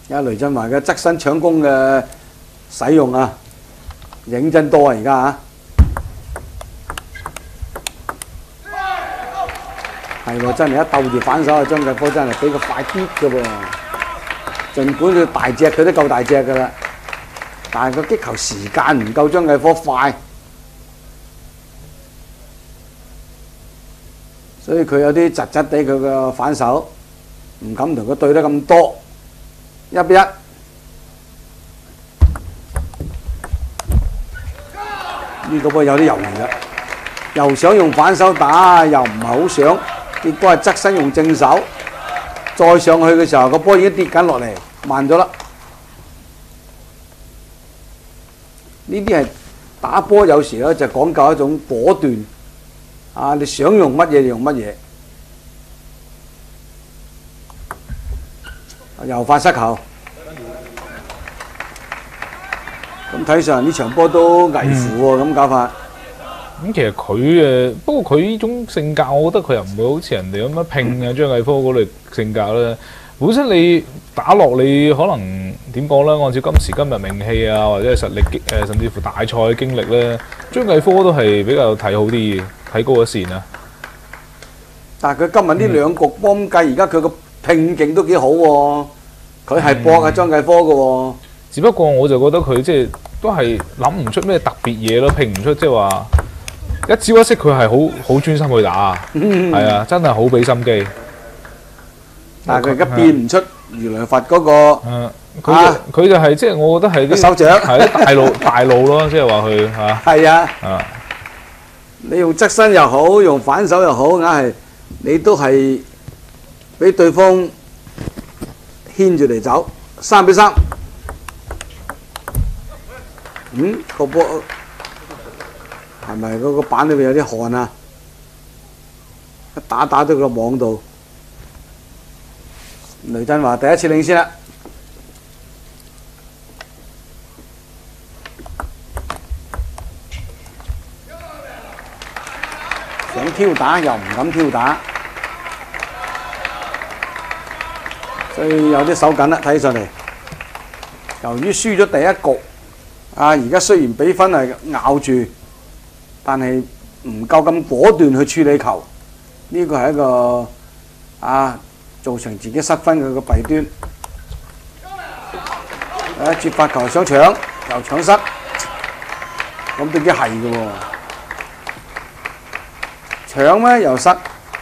而家雷振華嘅側身搶攻嘅使用啊，認真多啊！而家啊，係喎，真係一鬥住反手啊！張繼科真係比佢快啲嘅喎。儘管佢大隻，佢都夠大隻㗎啦，但係個擊球時間唔夠張繼科快，所以佢有啲窒窒地佢嘅反手，唔敢同佢對得咁多。1-1，呢個波有啲猶豫啦，又想用反手打，又唔係好想，結果係側身用正手，再上去嘅時候個波已經跌緊落嚟，慢咗啦。呢啲係打波有時咧就講究一種果斷，啊你想用乜嘢就用乜嘢。又發失球，咁睇上呢場波都危乎喎，咁搞法。咁其實佢不過佢呢種性格，我覺得佢又唔會好似人哋咁樣拼啊張繼科嗰類性格咧。本身你打落你可能點講咧？按照今時今日名氣啊，或者係實力甚至乎大賽嘅經歷咧，張繼科都係比較睇好啲嘅，睇高一線啊。但係佢今日呢兩局波咁計，而家佢個拼勁都幾好喎，佢係搏啊張繼科嘅喎。只不過我就覺得佢即係都係諗唔出咩特別嘢咯，拼唔出即係話一招一式佢係好專心去打，係啊，真係好俾心機。但係佢而家變唔出余良佛嗰個，佢就係即係我覺得係啲手掌係啲大路咯，即係話佢嚇。係啊，你用側身又好，用反手又好，硬係你都係俾對方牽住嚟走，3-3。個波係咪嗰個板裏面有啲汗啊？一打到個網度，雷振華第一次領先啦。想挑打又唔敢挑打，所以有啲手緊啦。睇上嚟，由於輸咗第一局。而家雖然比分係咬住，但係唔夠咁果斷去處理球，呢個係一個造成自己失分嘅個弊端。接發球想搶，又搶失，咁都幾係嘅喎。搶咩又失，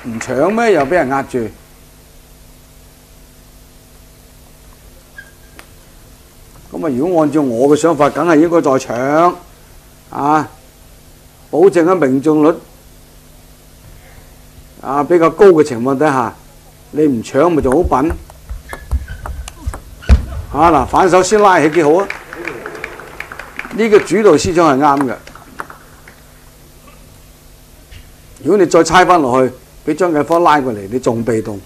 唔搶咩又俾人壓住。咁啊！如果按照我嘅想法，梗係應該再搶，保證喺命中率比較高嘅情況底下，你唔搶咪就好笨。嗱，反手先拉起幾好啊！呢個主導思想係啱嘅。如果你再猜翻落去，俾張繼科拉過嚟，你仲被動。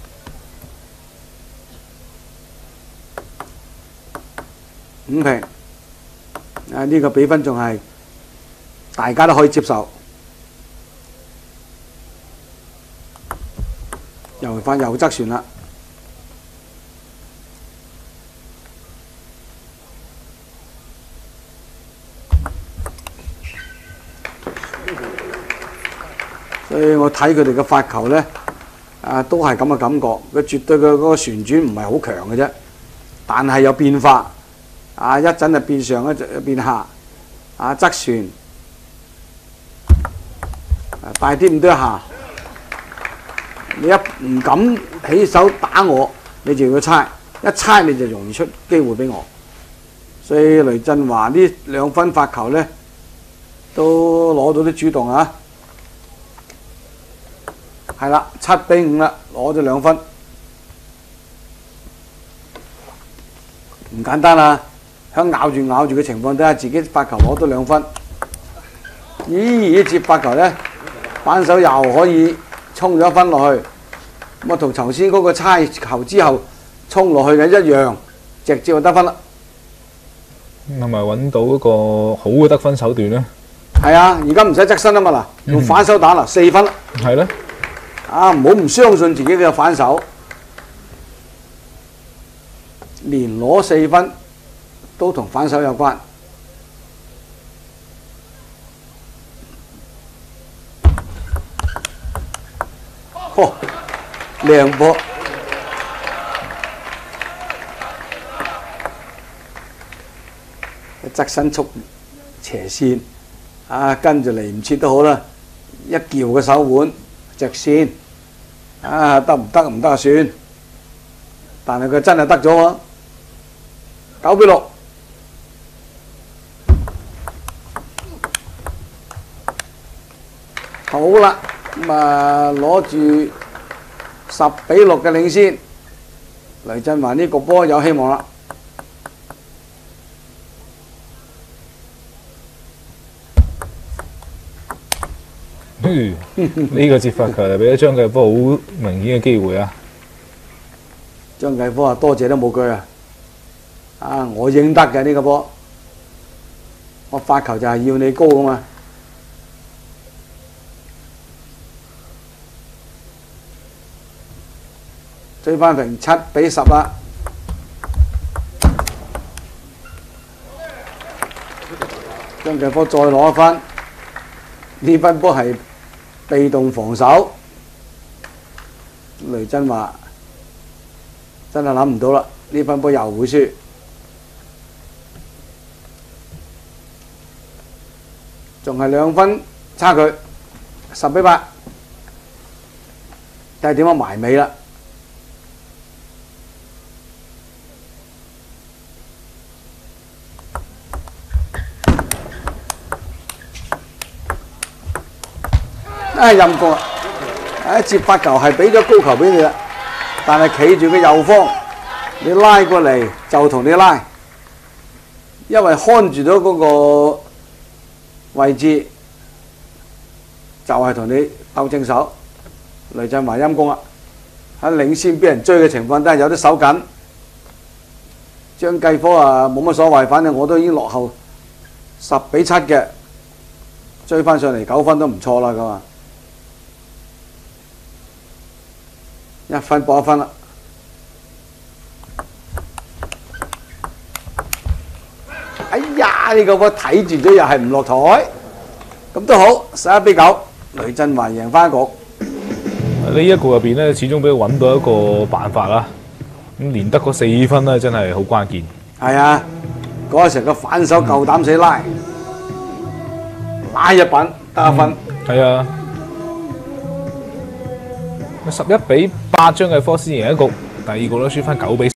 5平，呢個比分仲係大家都可以接受。又側旋啦，所以我睇佢哋嘅發球呢，都係咁嘅感覺。佢絕對嘅嗰個旋轉唔係好強嘅啫，但係有變化。一陣就變上，一陣就變下，側旋，大啲咁多下。你一唔敢起手打我，你就要猜，一猜你就容易出機會俾我。所以雷振華呢2分發球呢，都攞到啲主動啊！係啦，7-5啦，攞咗2分，唔簡單啦！喺咬住嘅情況底下，自己發球攞到2分。咦！接發球呢，反手又可以衝咗1分落去。咁同頭先嗰個猜球之後衝落去嘅一樣，直接就得分啦。係咪揾到一個好嘅得分手段呢？係啊，而家唔使側身啊嘛嗱，用反手打啦，4分啦。係咧。唔好唔相信自己嘅反手。連攞4分都同反手有關。哦，靚波！側身速斜線，跟住嚟唔切都好啦，一撬個手腕着線，得唔得？唔得就算，但係佢真係得咗喎，9-6。好啦，咁攞住10-6嘅領先，雷振華呢個波有希望啦。呢個接發球就俾咗張繼科好明顯嘅機會啊！張繼科多謝都冇句我應得嘅呢個波，我發球就係要你高啊嘛。追翻平7-10啦。張繼科再攞一分，呢分波係被動防守，雷振華真係諗唔到啦，呢分波又會輸。仲係2分差距，10-8，睇下點樣埋尾啦。陰公啊！接發球係俾咗高球俾你啦，但係企住個右方，你拉過嚟就同你拉，因為看住咗嗰個位置，就係同你鬥正手。雷振華陰公啦，喺領先俾人追嘅情況底下有啲手緊，張繼科冇乜所謂，反正我都已經落後10-7嘅，追翻上嚟9分都唔錯啦咁啊！1分搏1分啦！哎呀，呢個波睇住咗又係唔落台，咁都好，11-9，雷振華贏翻局。呢一局入邊咧，始終俾佢揾到一個辦法啦。咁連得嗰4分咧，真係好關鍵。係啊，嗰時個反手夠膽死拉一品得1分。係啊。11-8，張繼科先贏一局，第二局都輸翻9-4。